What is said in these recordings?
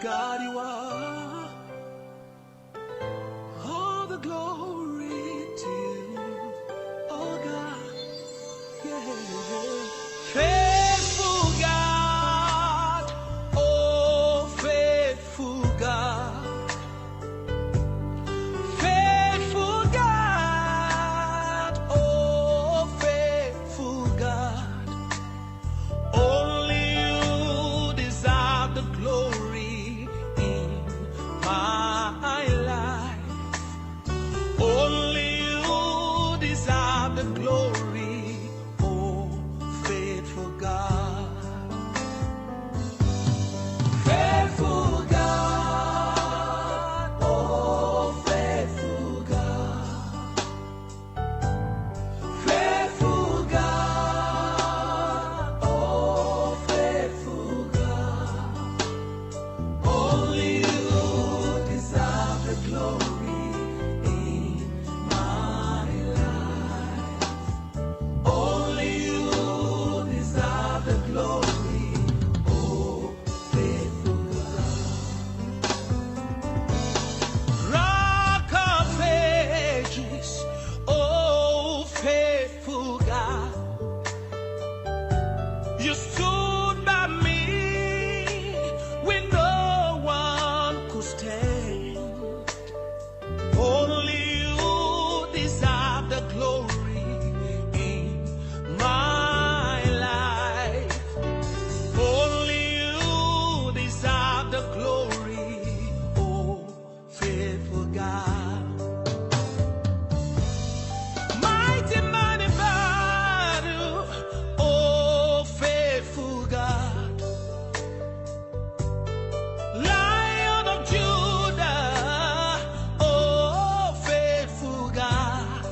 God, you are. All the glory to you, oh God, yeah. Faithful God, oh faithful God, faithful God, oh faithful God. Only you deserve the glory in my life. Only you deserve the glory, oh faithful God. Faithful God, oh faithful God. Faithful God, oh faithful God. Only you deserve the glory in my life. Only you deserve the glory, oh faithful God. Rock of ages, oh faithful God. You stood by me when no one could stand. Only you deserve the glory in my life. Only you deserve the glory, oh faithful God. Mighty man in battle, oh faithful God. Lion of Judah, oh faithful God.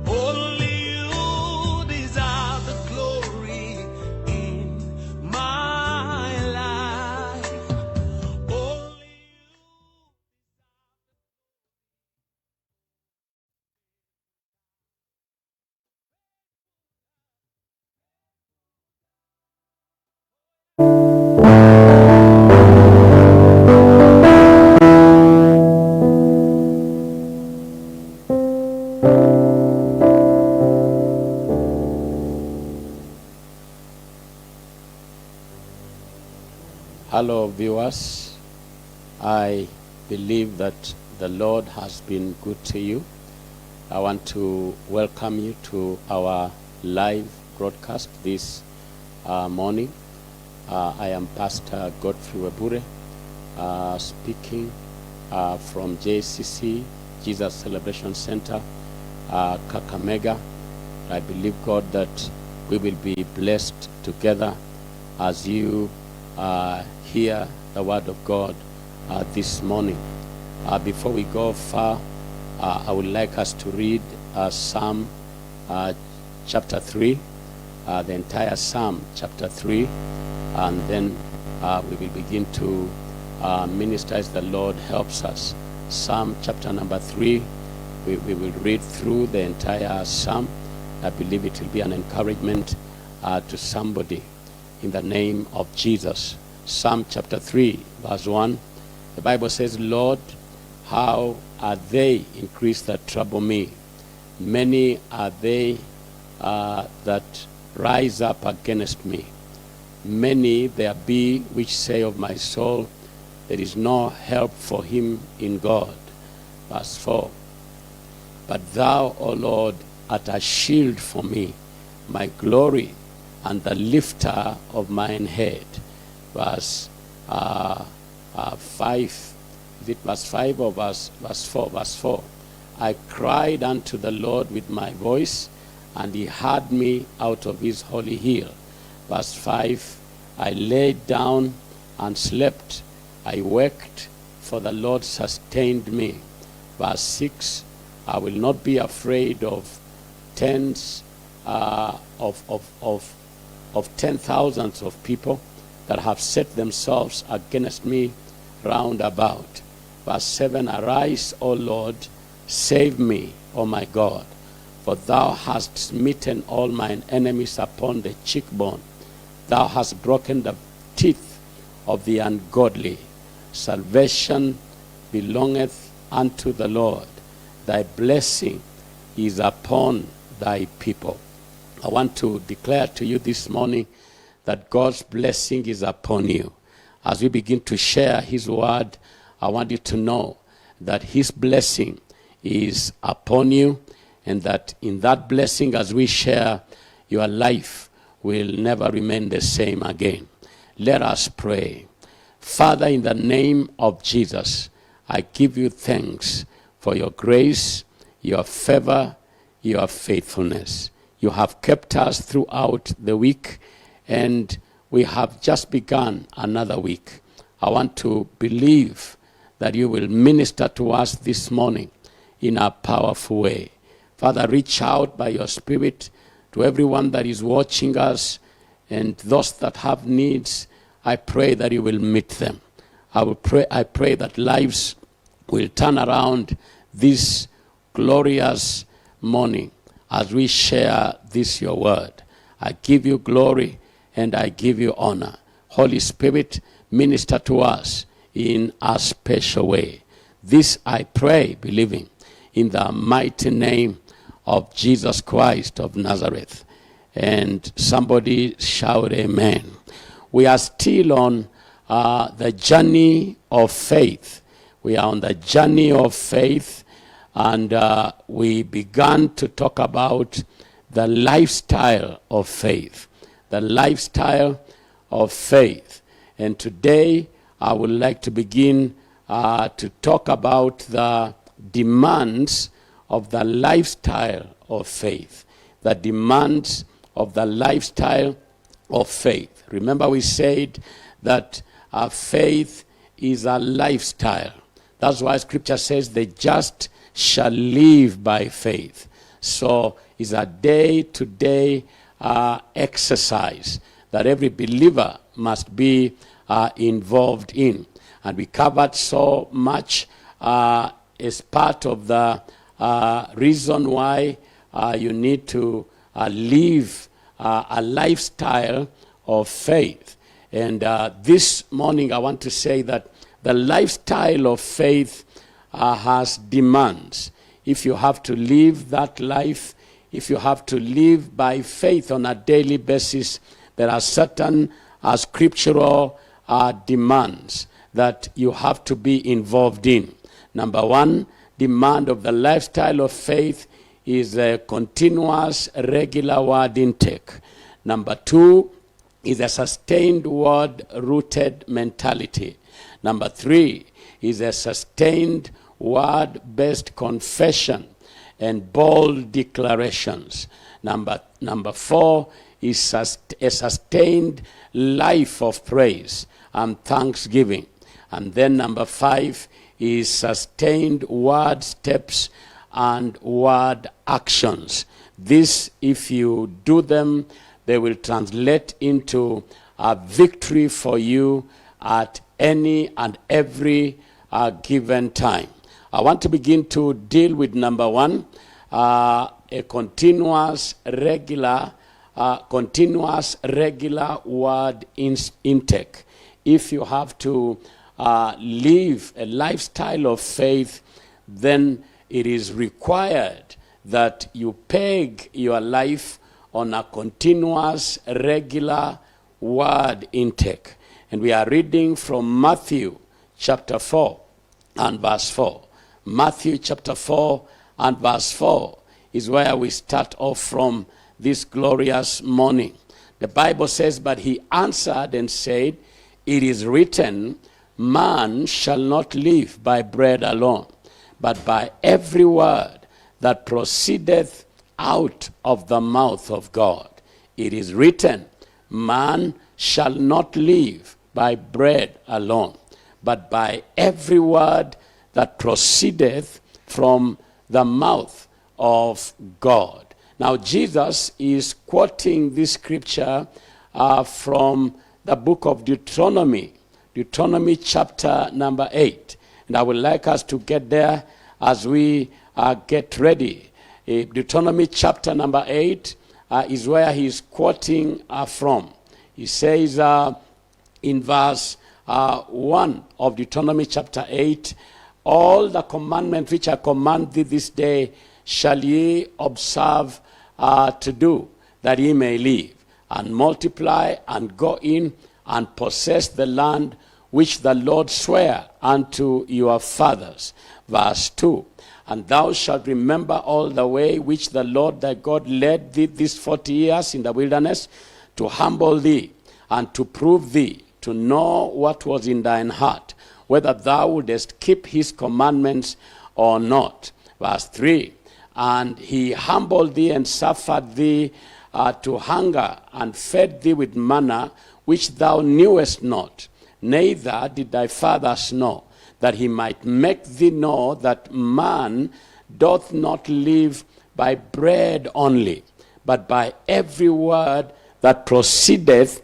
Only you deserve the glory in my life. Only Hello, viewers. I believe that the Lord has been good to you. I want to welcome you to our live broadcast this morning. I am Pastor Godfrey Webure, speaking from JCC, Jesus Celebration Center, Kakamega. I believe, God, that we will be blessed together as you hear the word of God this morning. Before we go far, I would like us to read Psalm chapter 3, the entire Psalm chapter 3, and then we will begin to minister as the Lord helps us. Psalm chapter number 3, we will read through the entire Psalm. I believe it will be an encouragement to somebody in the name of Jesus. Psalm chapter 3, verse 1. The Bible says, Lord, how are they increased that trouble me? Many are they that rise up against me. Many there be which say of my soul, there is no help for him in God. Verse 4. But thou, O Lord, art a shield for me, my glory, and the lifter of mine head. Verse 5. Is it verse 5 or verse 4? Verse 4. I cried unto the Lord with my voice, and he heard me out of his holy hill. Verse 5. I laid down and slept. I waked, for the Lord sustained me. Verse 6. I will not be afraid of tens of 10,000s of people that have set themselves against me round about. Verse 7, arise, O Lord, save me, O my God, for thou hast smitten all mine enemies upon the cheekbone. Thou hast broken the teeth of the ungodly. Salvation belongeth unto the Lord. Thy blessing is upon thy people. I want to declare to you this morning that God's blessing is upon you. As we begin to share his word, I want you to know that his blessing is upon you, and that in that blessing, as we share, your life will never remain the same again. Let us pray. Father, in the name of Jesus, I give you thanks for your grace, your favor, your faithfulness. You have kept us throughout the week, and we have just begun another week. I want to believe that you will minister to us this morning in a powerful way. Father, reach out by your Spirit to everyone that is watching us, and those that have needs, I pray that you will meet them. I pray that lives will turn around this glorious morning as we share this your word. I give you glory and I give you honor. Holy Spirit, minister to us in a special way. This I pray, believing in the mighty name of Jesus Christ of Nazareth. And somebody shout amen. We are still on the journey of faith. We are on the journey of faith, and we began to talk about the lifestyle of faith. The lifestyle of faith. And today I would like to begin to talk about the demands of the lifestyle of faith. The demands of the lifestyle of faith. Remember, we said that faith is a lifestyle. That's why Scripture says the just shall live by faith. So it's a day-to-day exercise that every believer must be involved in. And we covered so much as part of the reason why you need to live a lifestyle of faith. And this morning I want to say that the lifestyle of faith has demands. If you have to live that life, if you have to live by faith on a daily basis, there are certain scriptural demands that you have to be involved in. Number one, demand of the lifestyle of faith is a continuous, regular word intake. Number two is a sustained word-rooted mentality. Number three is a sustained word-based confession and bold declarations. Number four is a sustained life of praise and thanksgiving. And then number five is sustained word steps and word actions. This, if you do them, they will translate into a victory for you at any and every given time. I want to begin to deal with number one, a continuous, regular word intake. If you have to live a lifestyle of faith, then it is required that you peg your life on a continuous, regular word intake. And we are reading from Matthew chapter 4 and verse 4. Matthew chapter 4 and verse 4 is where we start off from this glorious morning. The Bible says, "But he answered and said, It is written, man shall not live by bread alone, but by every word that proceedeth out of the mouth of God. It is written, man shall not live by bread alone, but by every word that proceedeth from the mouth of God." Now, Jesus is quoting this scripture from the book of Deuteronomy chapter number 8. And I would like us to get there as we get ready. Deuteronomy chapter number 8 is where he is quoting from. He says in verse 1 of Deuteronomy chapter 8, all the commandments which I command thee this day shall ye observe to do, that ye may live, and multiply, and go in, and possess the land which the Lord sware unto your fathers. Verse 2, and thou shalt remember all the way which the Lord thy God led thee these 40 years in the wilderness, to humble thee, and to prove thee, to know what was in thine heart, whether thou wouldest keep his commandments or not. Verse 3, and he humbled thee and suffered thee to hunger, and fed thee with manna, which thou knewest not, neither did thy fathers know, that he might make thee know that man doth not live by bread only, but by every word that proceedeth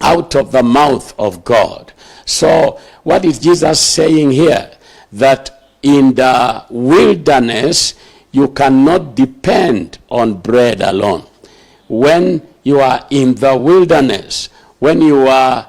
out of the mouth of God. So what is Jesus saying here? That in the wilderness, you cannot depend on bread alone. When you are in the wilderness, when you are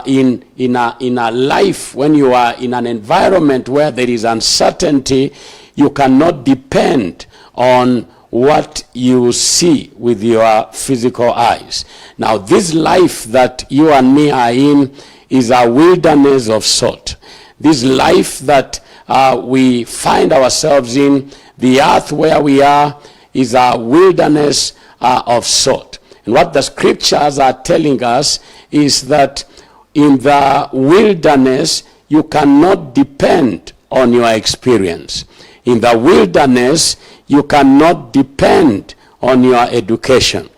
in a life, when you are in an environment where there is uncertainty, you cannot depend on what you see with your physical eyes. Now, this life that you and me are in is a wilderness of sort. This life that we find ourselves in, the earth where we are, is a wilderness of sort. And what the scriptures are telling us is that in the wilderness, you cannot depend on your experience. In the wilderness, you cannot depend on your education.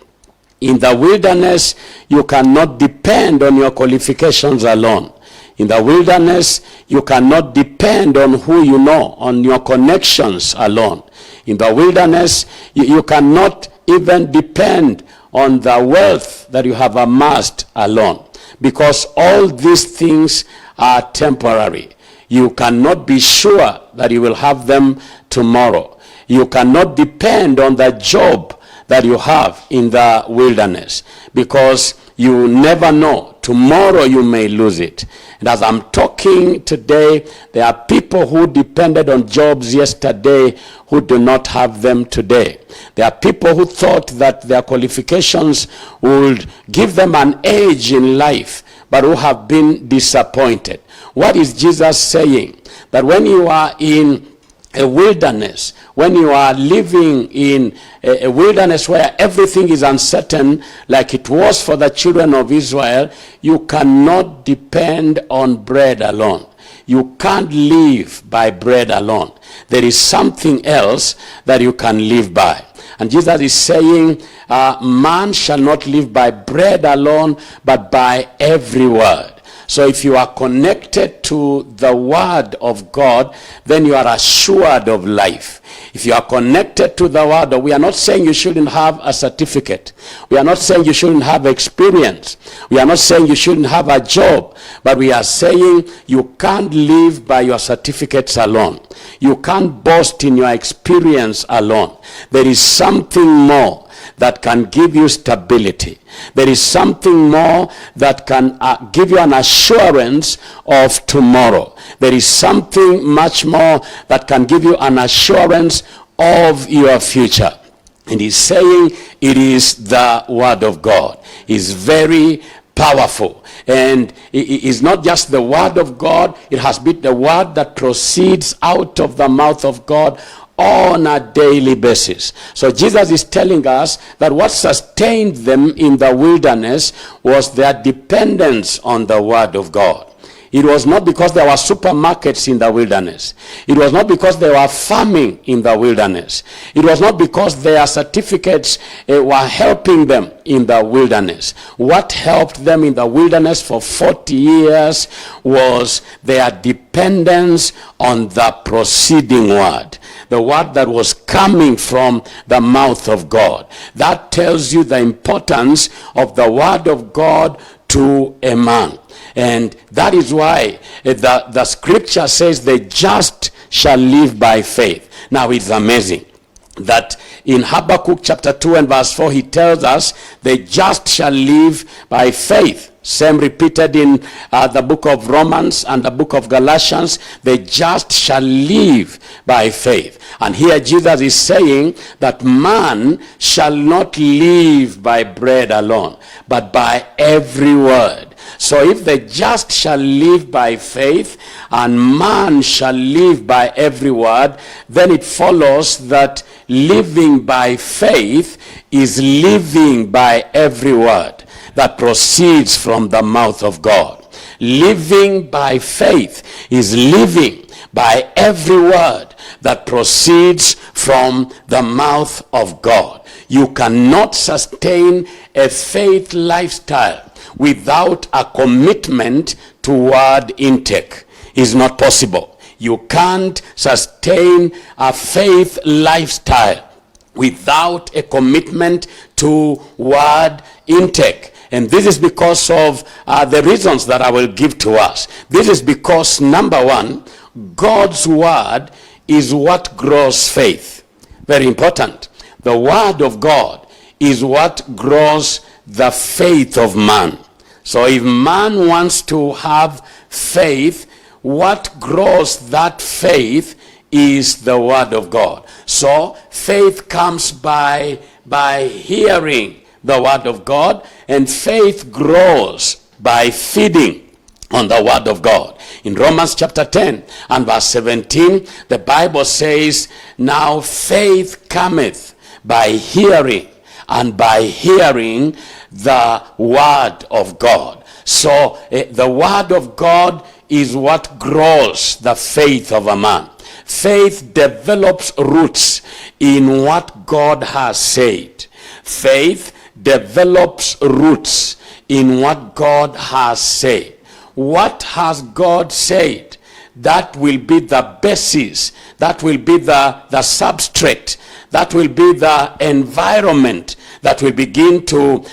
In the wilderness, you cannot depend on your qualifications alone. In the wilderness, you cannot depend on who you know, on your connections alone. In the wilderness, you cannot even depend on the wealth that you have amassed alone, because all these things are temporary. You cannot be sure that you will have them tomorrow. You cannot depend on the job that you have in the wilderness, because you never know. Tomorrow you may lose it. And as I'm talking today, there are people who depended on jobs yesterday who do not have them today. There are people who thought that their qualifications would give them an edge in life, but who have been disappointed. What is Jesus saying? That when you are in a wilderness, when you are living in a wilderness where everything is uncertain, like it was for the children of Israel, you cannot depend on bread alone. You can't live by bread alone. There is something else that you can live by. And Jesus is saying, man shall not live by bread alone, but by every word. So if you are connected to the word of God, then you are assured of life. If you are connected to the word, we are not saying you shouldn't have a certificate. We are not saying you shouldn't have experience. We are not saying you shouldn't have a job. But we are saying you can't live by your certificates alone. You can't boast in your experience alone. There is something more that can give you stability. There is something more that can give you an assurance of tomorrow. There is something much more that can give you an assurance of your future. And he's saying it is the word of God. It's very powerful. And it is not just the word of God, it has been the word that proceeds out of the mouth of God on a daily basis. So Jesus is telling us that what sustained them in the wilderness was their dependence on the word of God. It was not because there were supermarkets in the wilderness. It was not because they were farming in the wilderness. It was not because their certificates were helping them in the wilderness. What helped them in the wilderness for 40 years was their dependence on the proceeding word. The word that was coming from the mouth of God. That tells you the importance of the word of God to a man. And that is why the scripture says the just shall live by faith. Now it's amazing that in Habakkuk chapter 2 and verse 4 he tells us the just shall live by faith. Same repeated in the book of Romans and the book of Galatians. The just shall live by faith. And here Jesus is saying that man shall not live by bread alone, but by every word. So if the just shall live by faith and man shall live by every word, then it follows that living by faith is living by every word that proceeds from the mouth of God. Living by faith is living by every word that proceeds from the mouth of God. You cannot sustain a faith lifestyle without a commitment to word intake. Is not possible. You can't sustain a faith lifestyle without a commitment to word intake. And this is because of the reasons that I will give to us. This is because, number one, God's word is what grows faith. Very important. The word of God is what grows the faith of man. So if man wants to have faith, what grows that faith is the word of God. So faith comes by hearing the word of God, and faith grows by feeding on the word of God. In Romans chapter 10 and verse 17, the Bible says, now faith cometh by hearing, and by hearing the word of God. So the word of God is what grows the faith of a man. Faith develops roots in what God has said. Faith develops roots in what God has said. What has God said? That will be the basis. That will be the substrate. That will be the environment that will begin to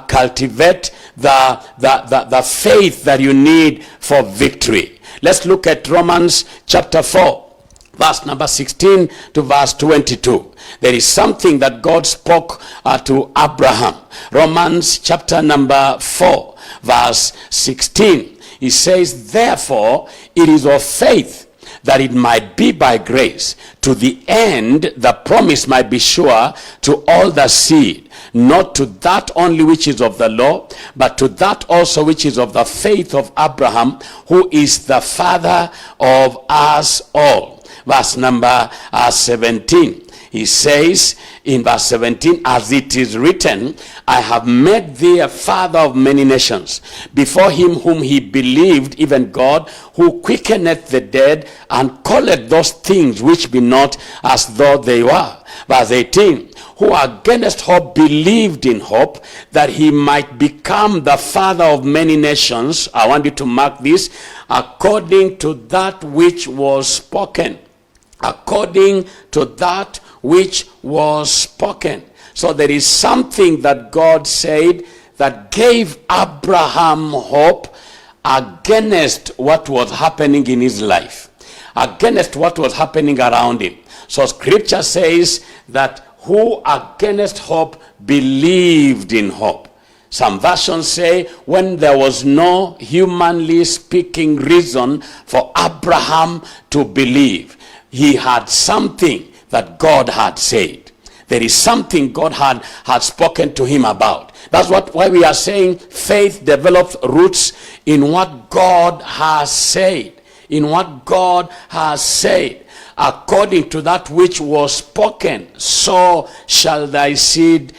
cultivate the faith that you need for victory. Let's look at Romans chapter 4. Verse number 16 to verse 22. There is something that God spoke to Abraham. Romans chapter number 4, verse 16. He says, therefore, it is of faith that it might be by grace, to the end the promise might be sure to all the seed, not to that only which is of the law, but to that also which is of the faith of Abraham, who is the father of us all. Verse number 17. He says in verse 17, as it is written, I have made thee a father of many nations, before him whom he believed, even God, who quickeneth the dead, and calleth those things which be not as though they were. Verse 18, who against hope believed in hope, that he might become the father of many nations. I want you to mark this, according to that which was spoken. According to that which was spoken. So there is something that God said that gave Abraham hope against what was happening in his life, against what was happening around him. So scripture says that who against hope believed in hope. Some versions say when there was no humanly speaking reason for Abraham to believe, he had something that God had said. There is something God had spoken to him about. That's why we are saying faith develops roots in what God has said. In what God has said. According to that which was spoken, so shall thy seed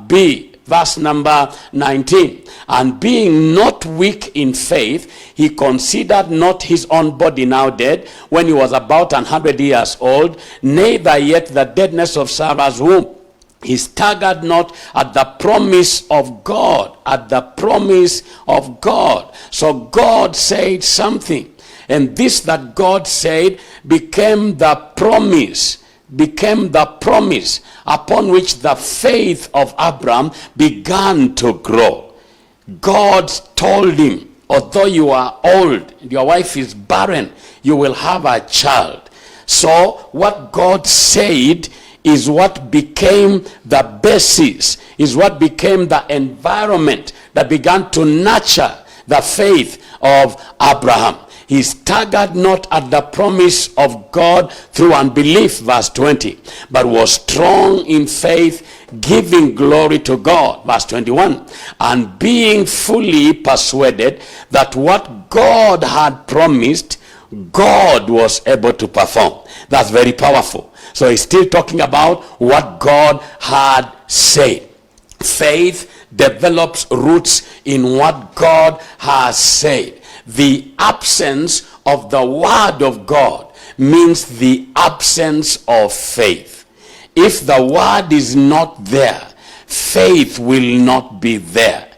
be. Verse number 19. And being not weak in faith, he considered not his own body now dead, when he was about 100 years old, neither yet the deadness of Sarah's womb. He staggered not at the promise of God. At the promise of God. So God said something. And this that God said became the promise. Became the promise upon which the faith of Abraham began to grow. God told him, although you are old, your wife is barren, you will have a child. So what God said is what became the basis, is what became the environment that began to nurture the faith of Abraham. He staggered not at the promise of God through unbelief, verse 20, but was strong in faith, giving glory to God, verse 21, and being fully persuaded that what God had promised, God was able to perform. That's very powerful. So he's still talking about what God had said. Faith develops roots in what God has said. The absence of the word of God means the absence of faith. If the word is not there, faith will not be there.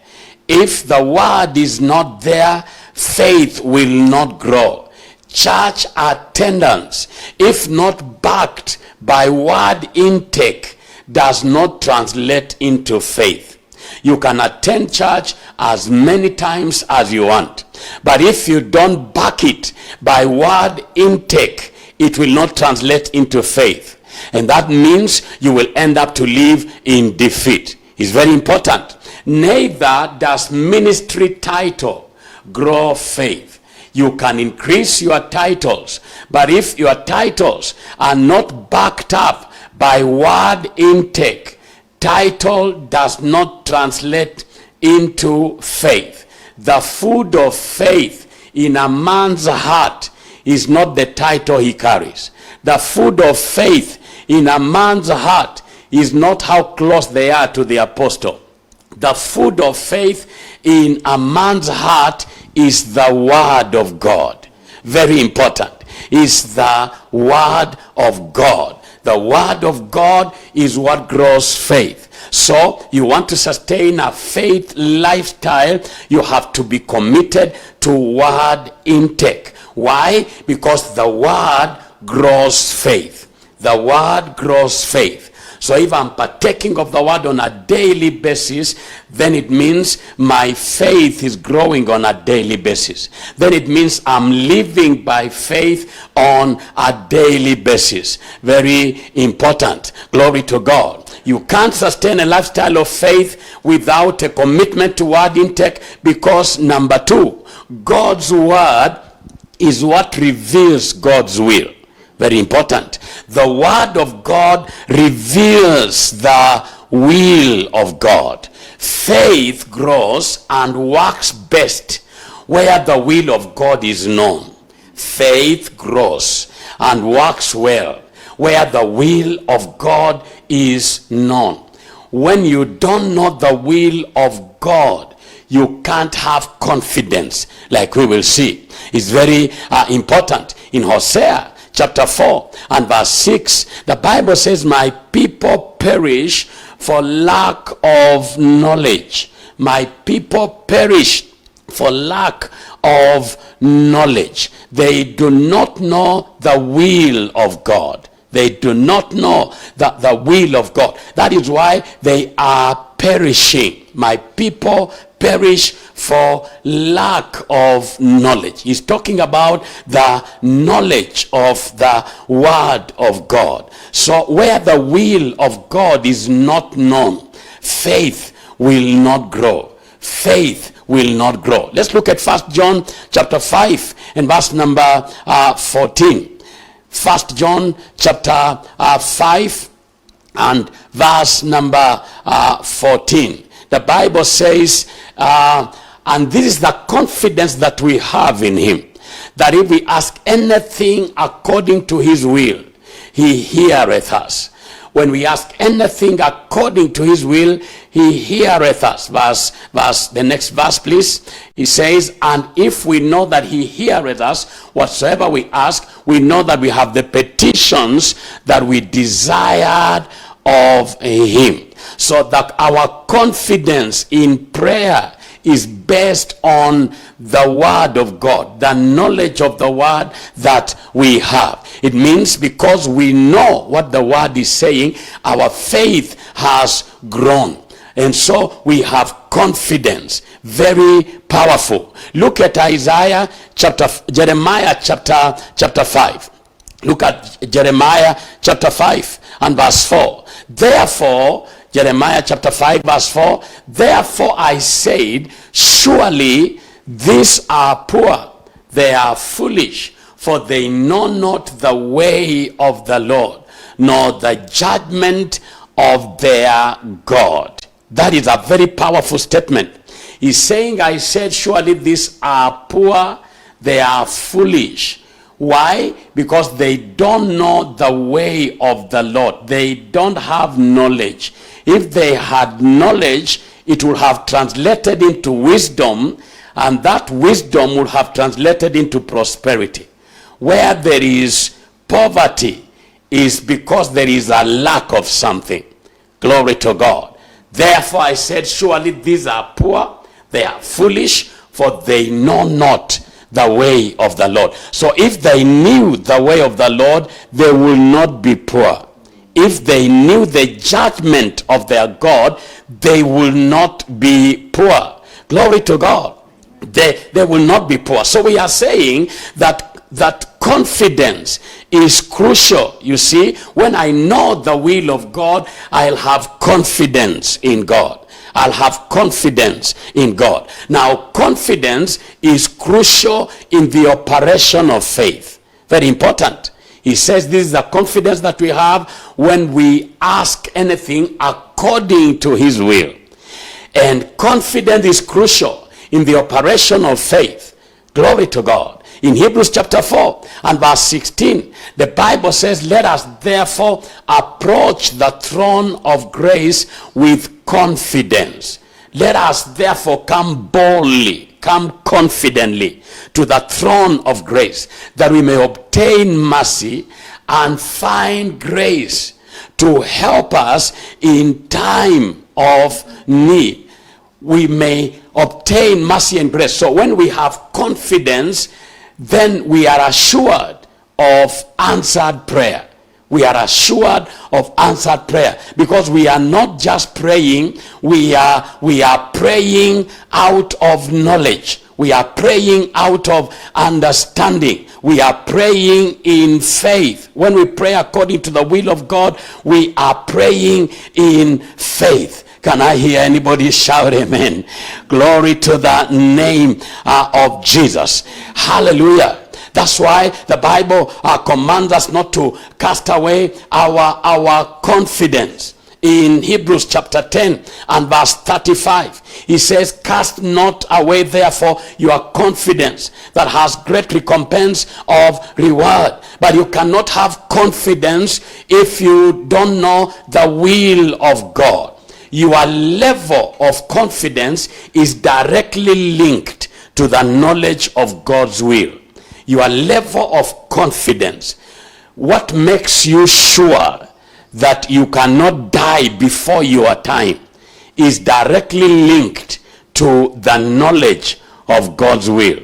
If the word is not there, faith will not grow. Church attendance, if not backed by word intake, does not translate into faith. You can attend church as many times as you want, but if you don't back it by word intake, it will not translate into faith. And that means you will end up to live in defeat. It's very important. Neither does ministry title grow faith. You can increase your titles, but if your titles are not backed up by word intake, title does not translate into faith. The food of faith in a man's heart is not the title he carries. The food of faith in a man's heart is not how close they are to the apostle. The food of faith in a man's heart is the word of God. Very important. Is the word of God. The word of God is what grows faith. So you want to sustain a faith lifestyle, you have to be committed to word intake. Why? Because the word grows faith. The word grows faith. So if I'm partaking of the word on a daily basis, then it means my faith is growing on a daily basis. Then it means I'm living by faith on a daily basis. Very important. Glory to God. You can't sustain a lifestyle of faith without a commitment to word intake, because number two, God's word is what reveals God's will. Very important. The word of God reveals the will of God. Faith grows and works best where the will of God is known. Faith grows and works well where the will of God is known. When you don't know the will of God, you can't have confidence, like we will see. It's very important. In Hosea chapter 4 and verse 6, the Bible says, my people perish for lack of knowledge. My people perish for lack of knowledge. They do not know the will of God. They do not know the will of God. That is why they are perishing. My people perish for lack of knowledge. He's talking about the knowledge of the word of God. So where the will of God is not known, faith will not grow. Faith will not grow. Let's look at 1 John chapter 5 and verse number 14. 1 John chapter 5 and verse number 14. The Bible says, and this is the confidence that we have in him, that if we ask anything according to his will, he heareth us. When we ask anything according to his will, he heareth us. The next verse, please. He says, and if we know that he heareth us, whatsoever we ask, we know that we have the petitions that we desired of him. So that our confidence in prayer is based on the word of God, the knowledge of the word that we have. It means because we know what the word is saying, our faith has grown. And so we have confidence. Very powerful. Look at Jeremiah chapter 5. Look at Jeremiah chapter 5 and verse 4. Therefore, Jeremiah chapter 5 verse 4, therefore I said, surely these are poor, they are foolish, for they know not the way of the Lord, nor the judgment of their God. That is a very powerful statement. He's saying, I said, surely these are poor, they are foolish. Why? Because they don't know the way of the Lord. They don't have knowledge. If they had knowledge, it would have translated into wisdom, and that wisdom would have translated into prosperity. Where there is poverty is because there is a lack of something. Glory to God. Therefore I said, surely these are poor, they are foolish, for they know not the way of the Lord. So if they knew the way of the Lord, they will not be poor. If they knew the judgment of their God, they will not be poor. Glory to God. They will not be poor. So we are saying that confidence is crucial. You see, when I know the will of God, I'll have confidence in God. I'll have confidence in God. Now, confidence is crucial in the operation of faith. Very important. He says this is the confidence that we have when we ask anything according to his will. And confidence is crucial in the operation of faith. Glory to God. In Hebrews chapter 4 and verse 16, the Bible says, let us therefore approach the throne of grace with confidence. Let us therefore come boldly, come confidently to the throne of grace, that we may obtain mercy and find grace to help us in time of need. We may obtain mercy and grace. So when we have confidence, then we are assured of answered prayer. We are assured of answered prayer, because we are not just praying, we are praying out of knowledge. We are praying out of understanding. We are praying in faith. When we pray according to the will of God, we are praying in faith. Can I hear anybody shout amen? Glory to the name of Jesus. Hallelujah. That's why the Bible commands us not to cast away our confidence. In Hebrews chapter 10 and verse 35, he says, cast not away therefore your confidence, that has great recompense of reward. But you cannot have confidence if you don't know the will of God. Your level of confidence is directly linked to the knowledge of God's will. Your level of confidence, what makes you sure that you cannot die before your time, is directly linked to the knowledge of God's will.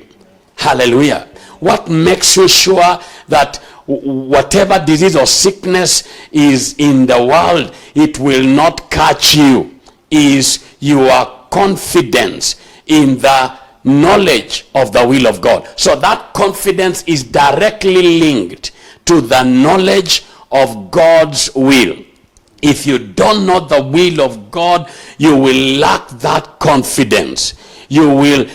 Hallelujah. What makes you sure that whatever disease or sickness is in the world, it will not catch you, is your confidence in the knowledge of the will of God. So that confidence is directly linked to the knowledge of God's will. If you don't know the will of God, you will lack that confidence. You will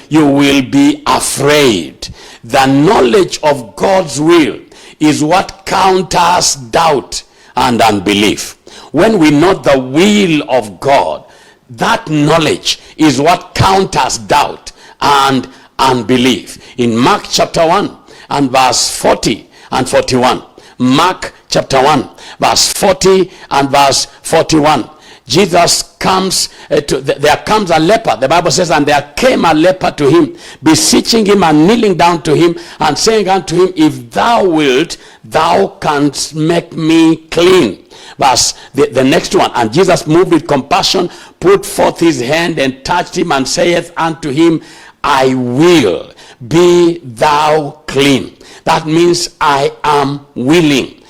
be afraid. The knowledge of God's will is what counters doubt and unbelief. When we know the will of God, that knowledge is what counters doubt and unbelief. In Mark chapter 1 and verse 40 and 41, Mark chapter 1 verse 40 and verse 41, Jesus comes there comes a leper. The Bible says, and there came a leper to him, beseeching him and kneeling down to him, and saying unto him, if thou wilt, thou canst make me clean. Verse the next one, and Jesus, moved with compassion, put forth his hand and touched him, and saith unto him, I will, be thou clean. That means I am willing.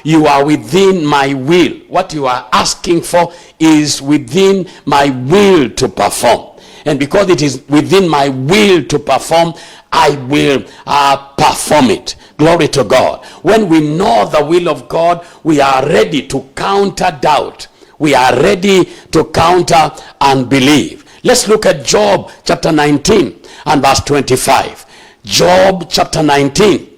You are within my will. What you are asking for is within my will to perform. And because it is within my will to perform, I will perform it. Glory to God. When we know the will of God, we are ready to counter doubt. We are ready to counter unbelief. Let's look at Job chapter 19 and verse 25. Job chapter 19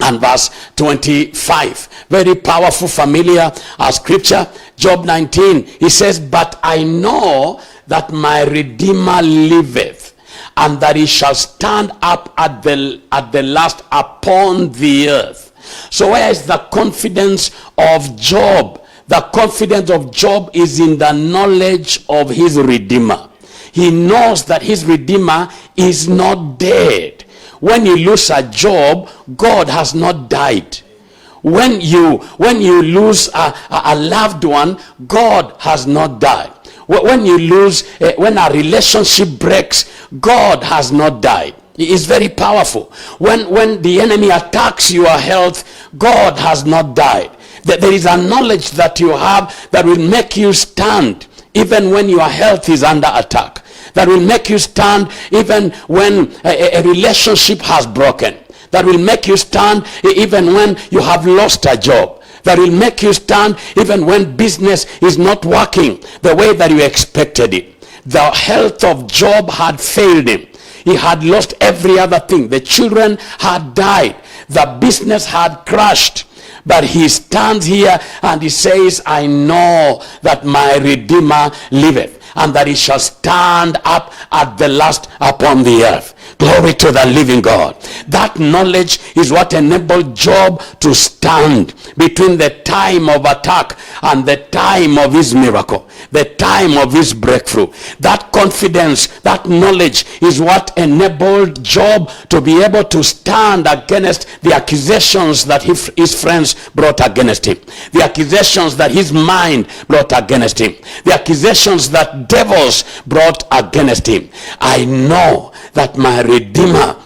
and verse 25. Very powerful, familiar scripture. Job 19, he says, but I know that my Redeemer liveth, and that he shall stand up at the last upon the earth. So where is the confidence of Job? The confidence of Job is in the knowledge of his Redeemer. He knows that his Redeemer is not dead. When you lose a job, God has not died. When you lose a loved one, God has not died. When you lose, when a relationship breaks, God has not died. It is very powerful. When the enemy attacks your health, God has not died. There is a knowledge that you have that will make you stand even when your health is under attack. That will make you stand even when a relationship has broken. That will make you stand even when you have lost a job. That will make you stand even when business is not working the way that you expected it. The health of Job had failed him. He had lost every other thing. The children had died. The business had crashed. But he stands here and he says, I know that my Redeemer liveth, and that he shall stand up at the last upon the earth. Glory to the living God. That knowledge is what enabled Job to stand between the time of attack and the time of his miracle, the time of his breakthrough. That confidence, that knowledge is what enabled Job to be able to stand against the accusations that his friends brought against him, the accusations that his mind brought against him, the accusations that devils brought against him. I know that my Redeemer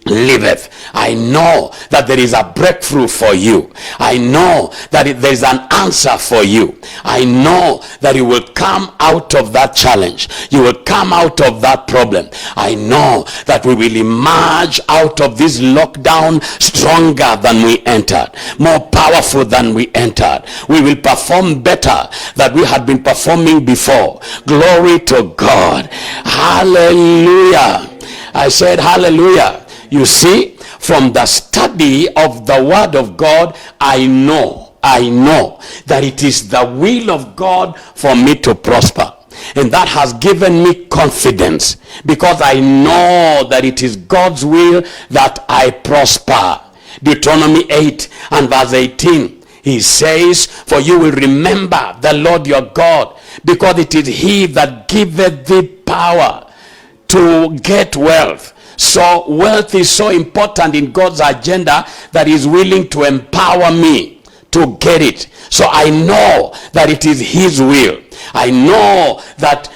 liveth. I know that there is a breakthrough for you. I know that there is an answer for you. I know that you will come out of that challenge. You will come out of that problem. I know that we will emerge out of this lockdown stronger than we entered, more powerful than we entered. We will perform better than we had been performing before. Glory to God. Hallelujah. I said hallelujah. You see, from the study of the word of God, I know that it is the will of God for me to prosper. And that has given me confidence, because I know that it is God's will that I prosper. Deuteronomy 8 and verse 18. He says, for you will remember the Lord your God, because it is he that giveth thee power to get wealth. So wealth is so important in God's agenda that he's willing to empower me to get it. So I know that it is his will. I know that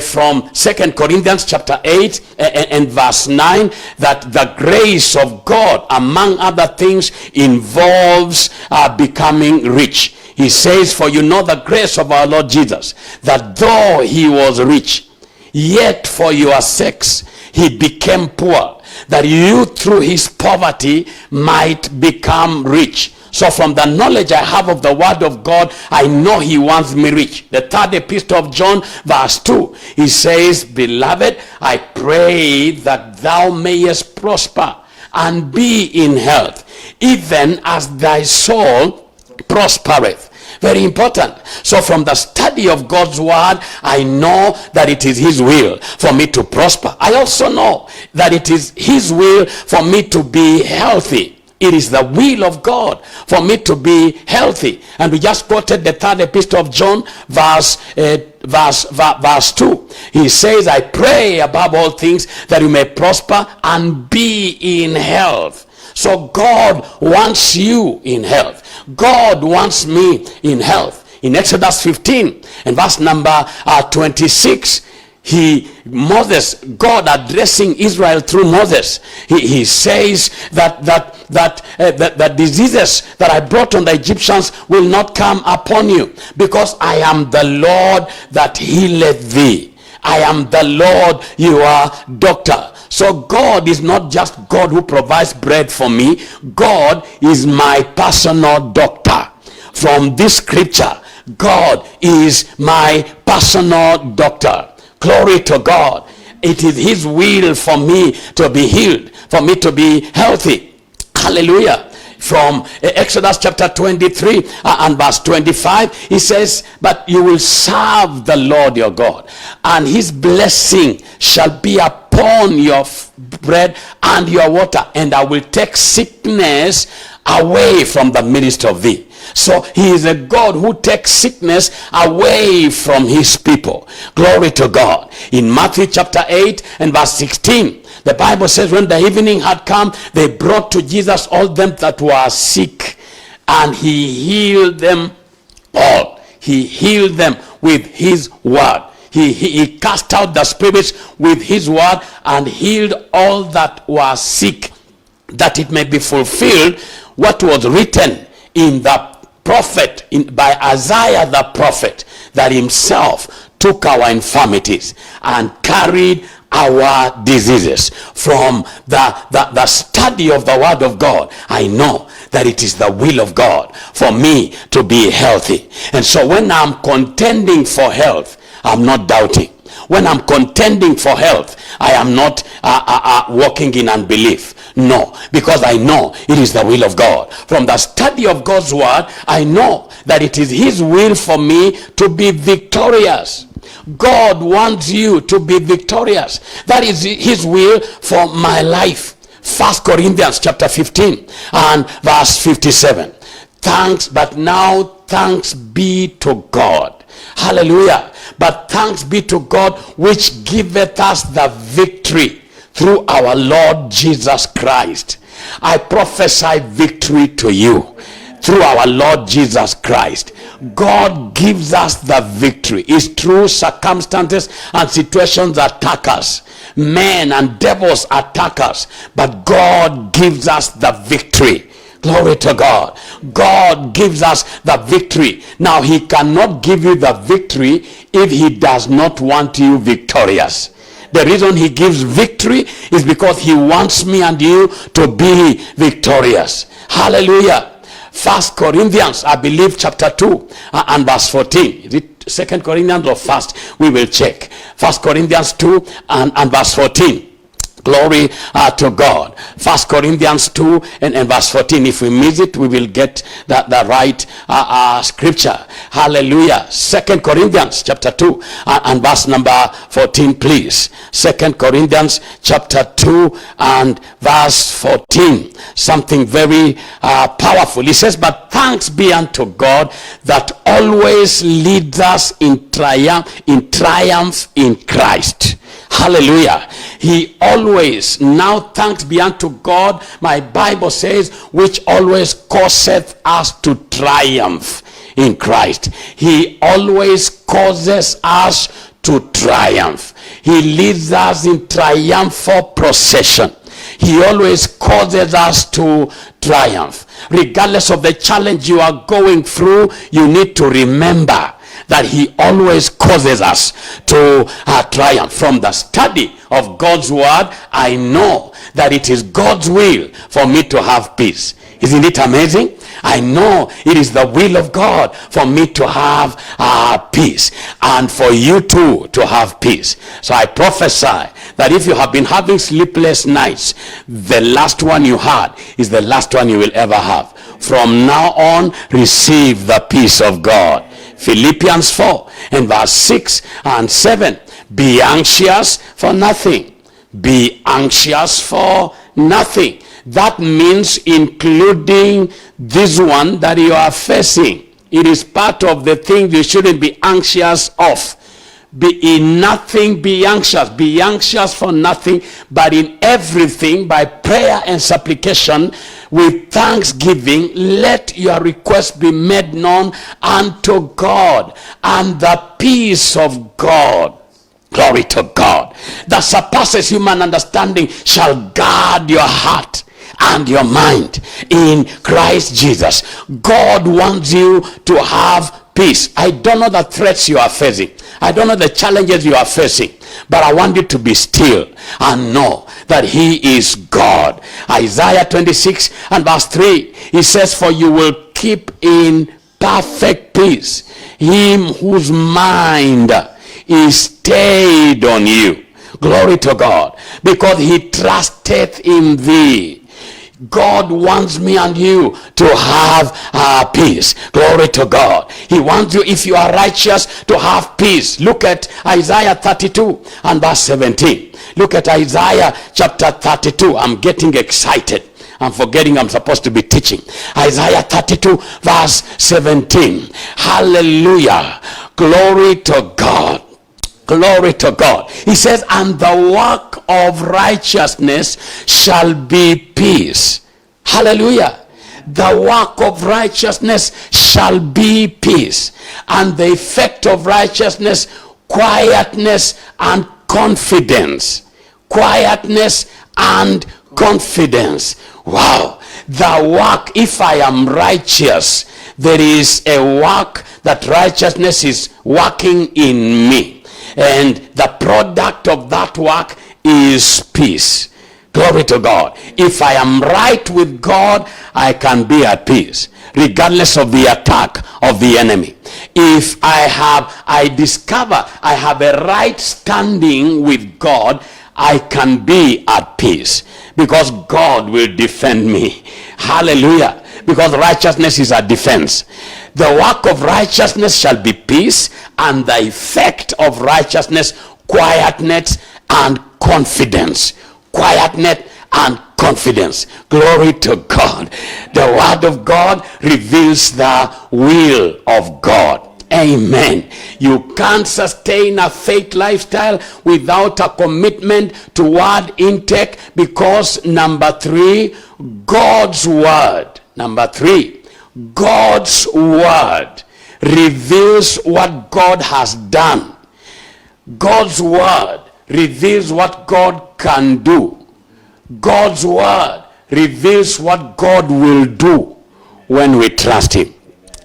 from 2 Corinthians chapter 8 and verse 9, that the grace of God, among other things, involves becoming rich. He says, for you know the grace of our Lord Jesus, that though he was rich, yet for your sakes he became poor, that you through his poverty might become rich. So from the knowledge I have of the word of God, I know he wants me rich. The third epistle of John verse 2, he says, beloved, I pray that thou mayest prosper and be in health, even as thy soul prospereth. Very important. So from the study of God's word, I know that it is his will for me to prosper. I also know that it is his will for me to be healthy. It is the will of God for me to be healthy. And we just quoted the third epistle of John, verse 2. He says, I pray above all things that you may prosper and be in health. So God wants you in health. God wants me in health. In Exodus 15 and verse number 26, Moses, God addressing Israel through Moses, he says that the diseases that I brought on the Egyptians will not come upon you, because I am the Lord that healeth thee. I am the Lord your doctor. So God is not just God who provides bread for me. God is my personal doctor. From this scripture, God is my personal doctor. Glory to God. It is his will for me to be healed, for me to be healthy. Hallelujah. From Exodus chapter 23 and verse 25, he says, but you will serve the Lord your God, and his blessing shall be upon your bread and your water, and I will take sickness away from the midst of thee. So he is a God who takes sickness away from his people. Glory to God. In Matthew chapter 8 and verse 16, the Bible says, when the evening had come, they brought to Jesus all them that were sick, and he healed them all. He healed them with his word. He cast out the spirits with his word and healed all that were sick, that it may be fulfilled what was written in the prophet, by Isaiah the prophet, that himself took our infirmities and carried our diseases. From the study of the word of God, I know that it is the will of God for me to be healthy. And so when I'm contending for health, I'm not doubting. When I'm contending for health, I am not walking in unbelief. No, because I know it is the will of God. From the study of God's word, I know that it is his will for me to be victorious. God wants you to be victorious. That is his will for my life. 1 Corinthians chapter 15 and verse 57. But now thanks be to God. Hallelujah. But thanks be to God which giveth us the victory through our Lord Jesus Christ. I prophesy victory to you through our Lord Jesus Christ. God gives us the victory. It's true, circumstances and situations attack us. Men and devils attack us. But God gives us the victory. Glory to God. God gives us the victory. Now, he cannot give you the victory if he does not want you victorious. The reason he gives victory is because he wants me and you to be victorious. Hallelujah. 1 Corinthians, I believe, chapter 2 and verse 14. Is it 2 Corinthians or 1? We will check. 1 Corinthians 2 and verse 14. Glory to God. 1 Corinthians 2 and verse 14. If we miss it, we will get the right scripture. Hallelujah. 2 Corinthians chapter 2 and verse number 14, please. 2 Corinthians chapter 2 and verse 14. Something very powerful. He says, but thanks be unto God that always leads us in triumph in Christ. Hallelujah. He always, now thanks be unto God, my Bible says, which always causeth us to triumph in Christ. He always causes us to triumph. He leads us in triumphal procession. He always causes us to triumph. Regardless of the challenge you are going through, you need to remember that he always causes us to triumph. From the study of God's word, I know that it is God's will for me to have peace. Isn't it amazing? I know it is the will of God for me to have peace, and for you too to have peace. So I prophesy that if you have been having sleepless nights, the last one you had is the last one you will ever have. From now on, receive the peace of God. Philippians 4 and verse 6 and 7. Be anxious for nothing. Be anxious for nothing. That means including this one that you are facing. It is part of the thing you shouldn't be anxious of. Be in nothing, be anxious. Be anxious for nothing, but in everything by prayer and supplication with thanksgiving, let your requests be made known unto God, and the peace of God, glory to God, that surpasses human understanding, shall guard your heart and your mind in Christ Jesus. God wants you to have peace. I don't know the threats you are facing. I don't know the challenges you are facing. But I want you to be still and know that he is God. Isaiah 26 and verse 3, he says, for you will keep in perfect peace him whose mind is stayed on you. Glory to God. Because he trusteth in thee. God wants me and you to have peace. Glory to God. He wants you, if you are righteous, to have peace. Look at Isaiah 32 and verse 17. Look at Isaiah chapter 32. I'm getting excited. I'm forgetting I'm supposed to be teaching. Isaiah 32 verse 17. Hallelujah. Glory to God. Glory to God. He says, and the work of righteousness shall be peace. Hallelujah. The work of righteousness shall be peace. And the effect of righteousness, quietness and confidence. Quietness and confidence. Wow. The work, if I am righteous, there is a work that righteousness is working in me. And the product of that work is peace. Glory to God. If I am right with God, I can be at peace, regardless of the attack of the enemy. If I discover I have a right standing with God, I can be at peace, because God will defend me. Hallelujah. Because righteousness is a defense. The work of righteousness shall be peace, and the effect of righteousness, quietness and confidence. Quietness and confidence. Glory to God. The word of God reveals the will of God. Amen. You can't sustain a faith lifestyle without a commitment to word intake, because number 3, God's word. Number 3, God's word reveals what God has done. God's word reveals what God can do. God's word reveals what God will do when we trust him.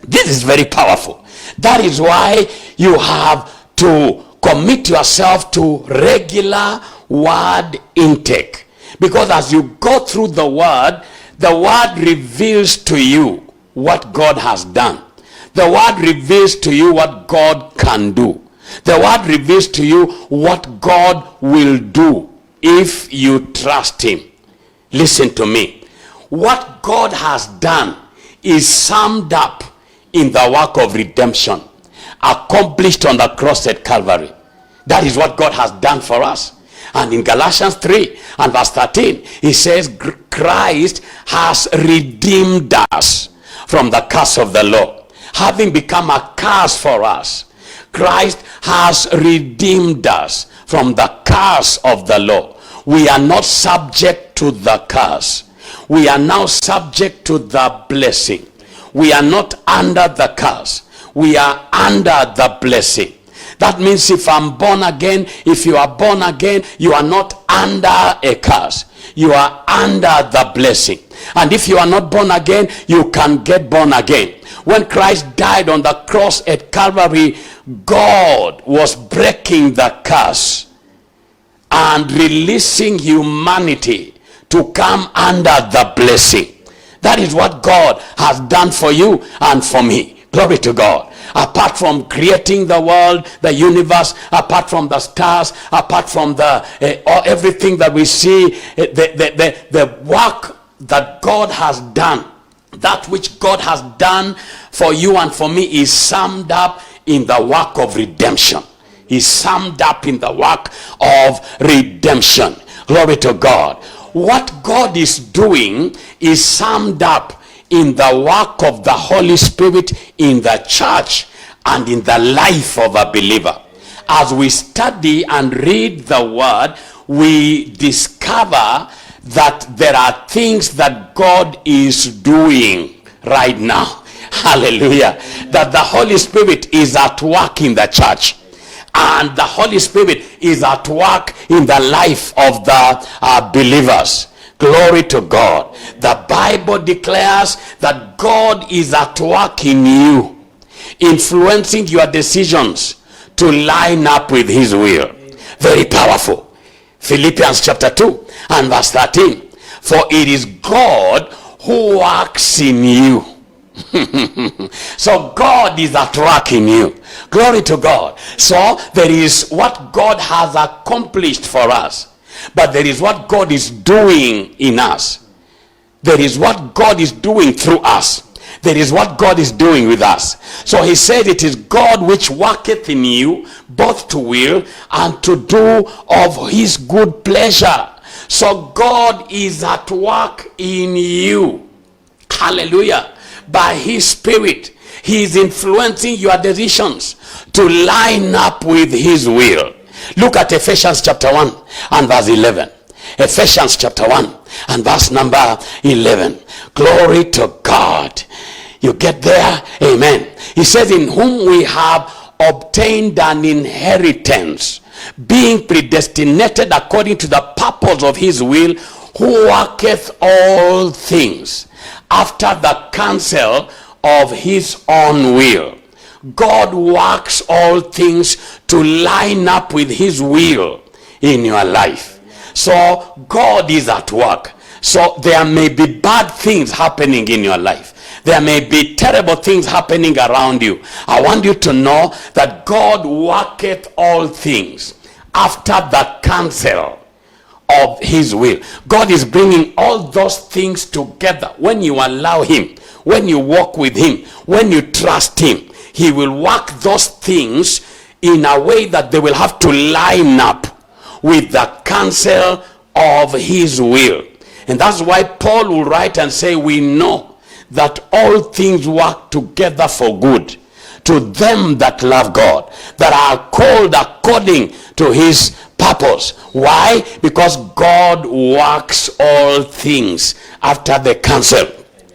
This is very powerful. That is why you have to commit yourself to regular word intake. Because as you go through the word reveals to you what God has done. The word reveals to you what God can do. The word reveals to you what God will do if you trust him. Listen to me. What God has done is summed up in the work of redemption accomplished on the cross at Calvary. That is what God has done for us. And in Galatians 3 and verse 13, he says, Christ has redeemed us from the curse of the law, having become a curse for us. Christ has redeemed us from the curse of the law. We are not subject to the curse. We are now subject to the blessing. We are not under the curse. We are under the blessing. That means if I'm born again, if you are born again, you are not under a curse. You are under the blessing. And if you are not born again, you can get born again. When Christ died on the cross at Calvary, God was breaking the curse and releasing humanity to come under the blessing. That is what God has done for you and for me. Glory to God. Apart from creating the world, the universe, apart from the stars, apart from the everything that we see, the work that God has done, that which God has done for you and for me, is summed up in the work of redemption. Is summed up in the work of redemption. Glory to God. What God is doing is summed up in the work of the Holy Spirit in the church and in the life of a believer. As we study and read the word, we discover that there are things that God is doing right now. Hallelujah. That the Holy Spirit is at work in the church. And the Holy Spirit is at work in the life of the believers. Glory to God. The Bible declares that God is at work in you. influencing your decisions to line up with his will. Very powerful. Philippians chapter 2 and verse 13. For it is God who works in you. So God is at work in you. Glory to God. So there is what God has accomplished for us, but there is what God is doing in us. There is what God is doing through us. There is what God is doing with us. So he said, it is God which worketh in you both to will and to do of his good pleasure. So God is at work in you. Hallelujah. By his spirit, he is influencing your decisions to line up with his will. Look at Ephesians chapter 1 and verse 11. Ephesians chapter 1 and verse number 11. Glory to God. You get there? Amen. He says, in whom we have obtained an inheritance, being predestinated according to the purpose of his will, who worketh all things after the counsel of his own will. God works all things to line up with his will in your life. So God is at work. So there may be bad things happening in your life. There may be terrible things happening around you. I want you to know that God worketh all things after the counsel of his will. God is bringing all those things together. When you allow him, when you walk with him, when you trust him, he will work those things in a way that they will have to line up with the counsel of his will. And that's why Paul will write and say, we know that all things work together for good to them that love God, that are called according to his purpose. Why? Because God works all things after the counsel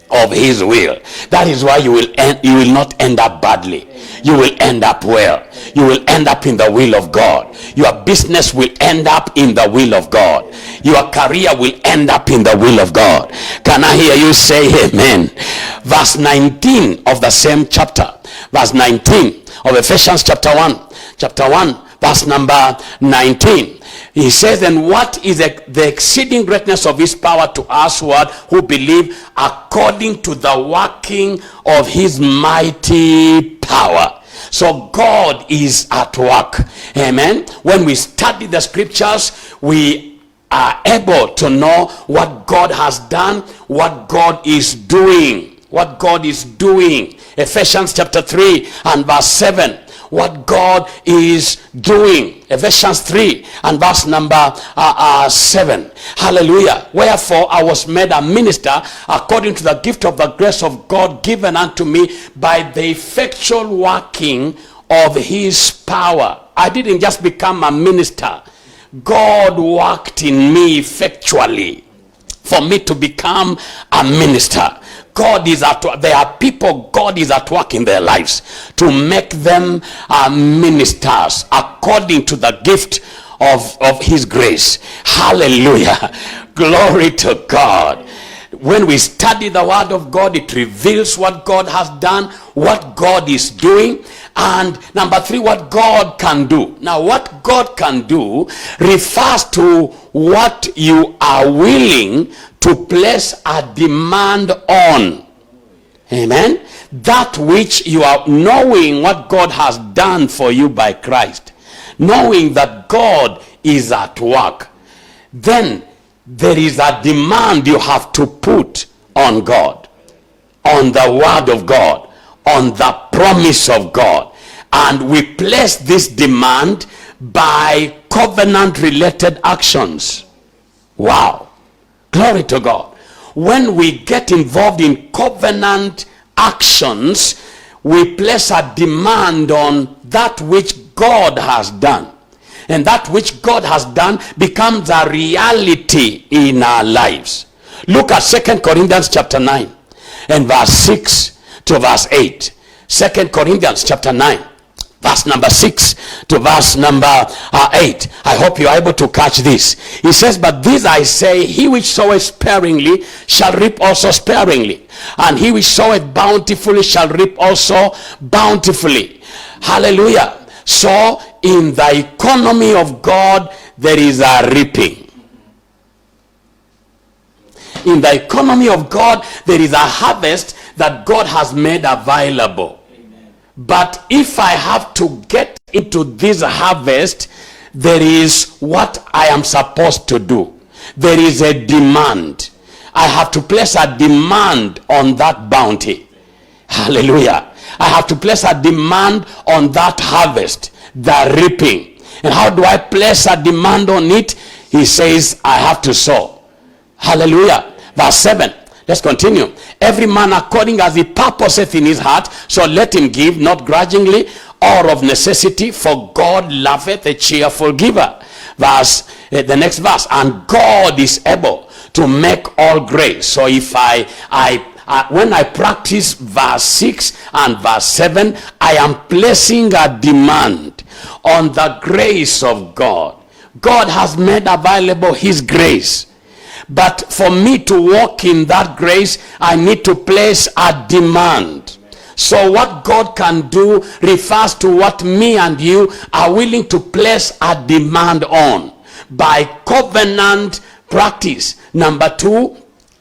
of his will. That is why you will not end up badly. You will end up well. You will end up in the will of God. Your business will end up in the will of God. Your career will end up in the will of God. Can I hear you say amen? Verse 19 of the same chapter. Verse 19 of Ephesians chapter 1 verse number 19. He says, and what is the exceeding greatness of his power to us who believe, according to the working of his mighty power. So God is at work. Amen. When we study the scriptures, we are able to know what God has done, what God is doing. What God is doing. Ephesians chapter 3 and verse 7. What God is doing. Ephesians 3 and verse number 7. Hallelujah. Wherefore I was made a minister according to the gift of the grace of God given unto me by the effectual working of his power. I didn't just become a minister. God worked in me effectually for me to become a minister. God is at work. There are people God is at work in their lives to make them ministers according to the gift of his grace. Hallelujah. Glory to God. When we study the word of God, it reveals what God has done, what God is doing, and number 3, what God can do. Now, what God can do refers to what you are willing to place a demand on. Amen. That which you are knowing what God has done for you by Christ, knowing that God is at work, then there is a demand you have to put on God, on the word of God, on the promise of God. And we place this demand by covenant related actions. Wow. Glory to God. When we get involved in covenant actions, we place a demand on that which God has done. And that which God has done becomes a reality in our lives. Look at 2 Corinthians chapter 9 and verse 6 to verse 8. 2 Corinthians chapter 9 verse number 6 to verse number 8. I hope you are able to catch this. He says, but this I say, he which soweth sparingly shall reap also sparingly, and he which soweth bountifully shall reap also bountifully. Hallelujah. So in the economy of God, there is a reaping. In the economy of God, there is a harvest that God has made available. But if I have to get into this harvest, there is what I am supposed to do. There is a demand. I have to place a demand on that bounty. Hallelujah. I have to place a demand on that harvest, the reaping. And how do I place a demand on it? He says, I have to sow. Hallelujah. Verse 7. Let's continue. Every man according as he purposeth in his heart, so let him give, not grudgingly or of necessity, for God loveth a cheerful giver. The next verse, and God is able to make all grace. So if when I practice verse 6 and verse 7, I am placing a demand on the grace of God. God has made available his grace. But for me to walk in that grace, I need to place a demand. So what God can do refers to what me and you are willing to place a demand on. By covenant practice. Number 2,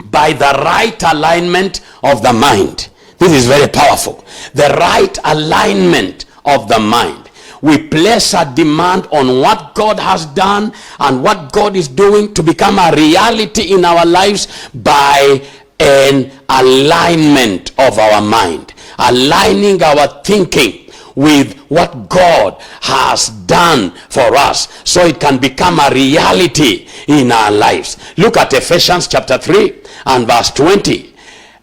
by the right alignment of the mind. This is very powerful. The right alignment of the mind. We place a demand on what God has done and what God is doing to become a reality in our lives by an alignment of our mind. Aligning our thinking with what God has done for us so it can become a reality in our lives. Look at Ephesians chapter 3 and verse 20.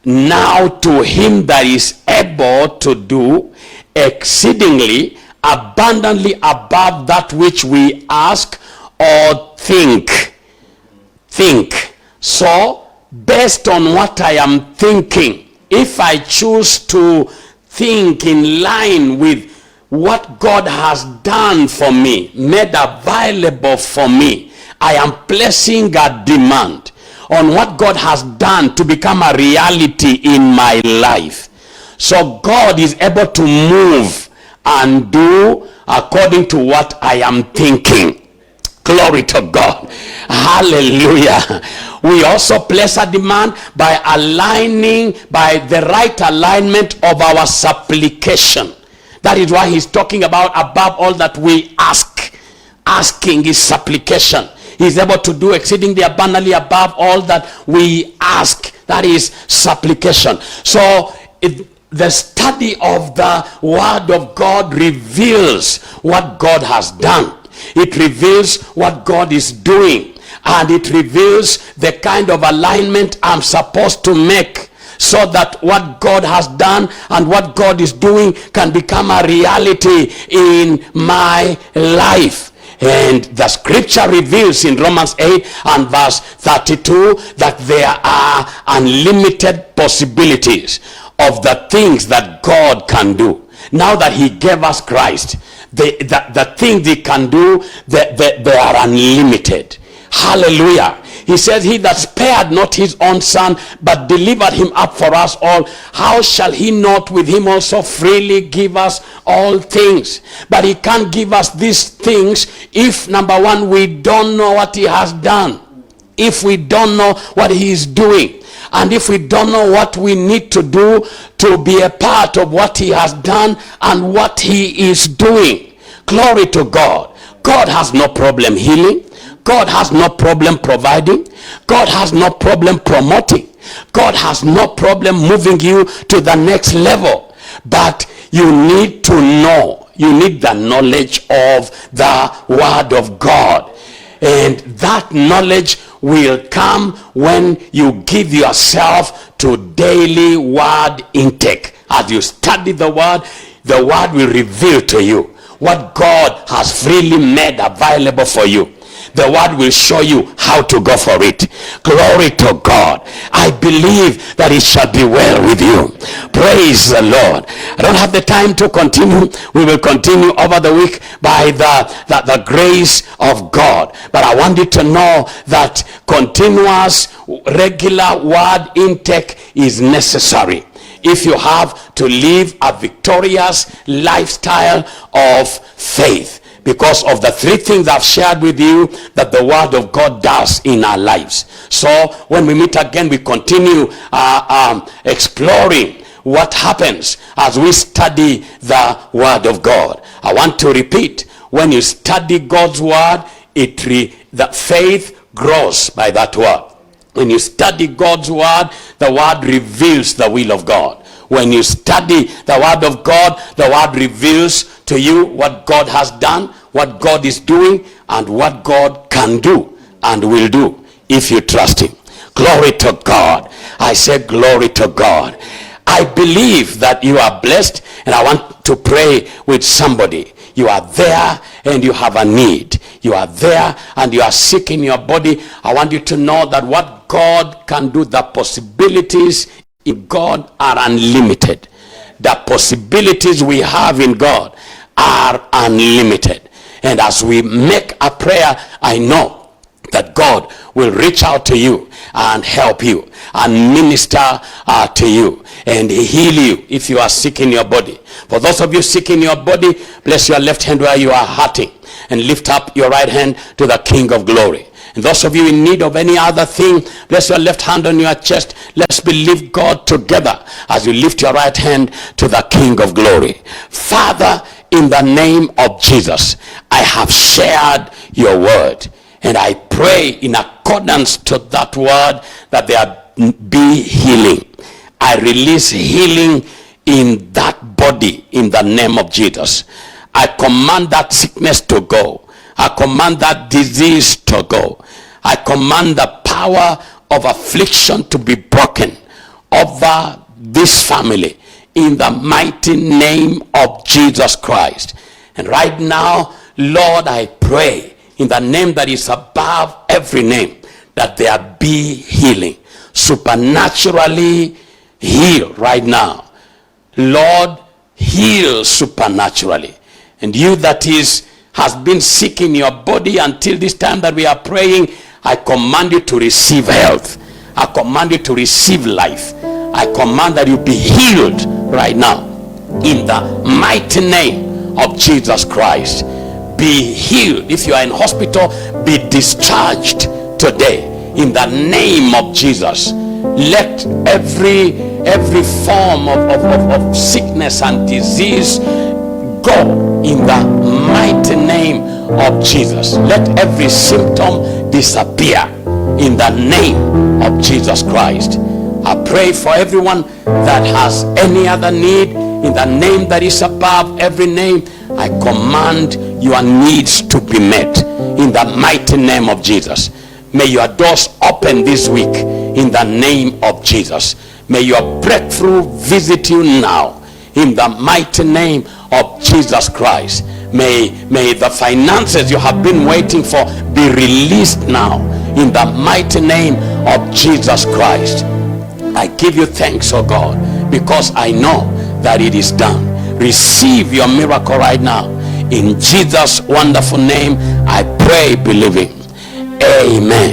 Now to him that is able to do exceedingly abundantly above that which we ask or think. So based on what I am thinking, if I choose to think in line with what God has done for me, made available for me, I am placing a demand on what God has done to become a reality in my life. So God is able to move and do according to what I am thinking. Glory to God. Hallelujah. We also place a demand by aligning, by the right alignment of our supplication. That is why he's talking about above all that we ask. Asking is supplication. He's able to do exceedingly abundantly above all that we ask. That is supplication. So the study of the word of God reveals what God has done. It reveals what God is doing, and it reveals the kind of alignment I'm supposed to make so that what God has done and what God is doing can become a reality in my life. And the scripture reveals in Romans 8 and verse 32 that there are unlimited possibilities of the things that God can do. Now that he gave us Christ, the things he can do, they are unlimited. Hallelujah. He says, he that spared not his own son, but delivered him up for us all, how shall he not with him also freely give us all things? But he can't give us these things if, number one, we don't know what he has done. If we don't know what he is doing. And if we don't know what we need to do to be a part of what he has done and what he is doing. Glory to God. God has no problem healing. God has no problem providing. God has no problem promoting. God has no problem moving you to the next level. But you need to know. You need the knowledge of the word of God. And that knowledge will come when you give yourself to daily word intake. As you study the word will reveal to you what God has freely made available for you. the word will show you how to go for it. Glory to God. I believe that it shall be well with you. Praise the Lord. I don't have the time to continue. We will continue over the week by the grace of God. But I want you to know that continuous, regular word intake is necessary if you have to live a victorious lifestyle of faith, because of the three things I've shared with you that the word of God does in our lives. So when we meet again, we continue exploring what happens as we study the word of God. I want to repeat, when you study God's word, the faith grows by that word. When you study God's word, the word reveals the will of God. When you study the word of God, the word reveals to you what God has done, what God is doing, and what God can do and will do if you trust him. Glory to God. I say glory to God. I believe that you are blessed, and I want to pray with somebody. You are there and you have a need. You are there and you are sick in your body. I want you to know that what God can do, the possibilities in God are unlimited. The possibilities we have in God are unlimited. And as we make a prayer, I know that God will reach out to you and help you and minister to you and heal you if you are sick in your body. For those of you sick in your body, place your left hand where you are hurting and lift up your right hand to the King of Glory. And those of you in need of any other thing, place your left hand on your chest. Let's believe God together as you lift your right hand to the King of Glory. Father, in the name of Jesus, I have shared your word, and I pray in accordance to that word that there be healing. I release healing in that body in the name of Jesus. I command that sickness to go. I command that disease to go. I command the power of affliction to be broken over this family in the mighty name of Jesus Christ. And right now, Lord, I pray in the name that is above every name that there be healing. Supernaturally heal right now. Lord, heal supernaturally. And you that has been sick in your body until this time that we are praying, I command you to receive health. I command you to receive life. I command that you be healed right now in the mighty name of Jesus Christ. Be healed. If you are in hospital, be discharged today in the name of Jesus. Let every form of sickness and disease go in the mighty name of Jesus. Let every symptom disappear in the name of Jesus Christ. I pray for everyone that has any other need in the name that is above every name. I command your needs to be met in the mighty name of Jesus. May your doors open this week in the name of Jesus. May your breakthrough visit you now in the mighty name of Jesus Christ. May the finances you have been waiting for be released now in the mighty name of Jesus Christ. I give you thanks, oh God, because I know that it is done. Receive your miracle right now. In Jesus' wonderful name, I pray believing. Amen.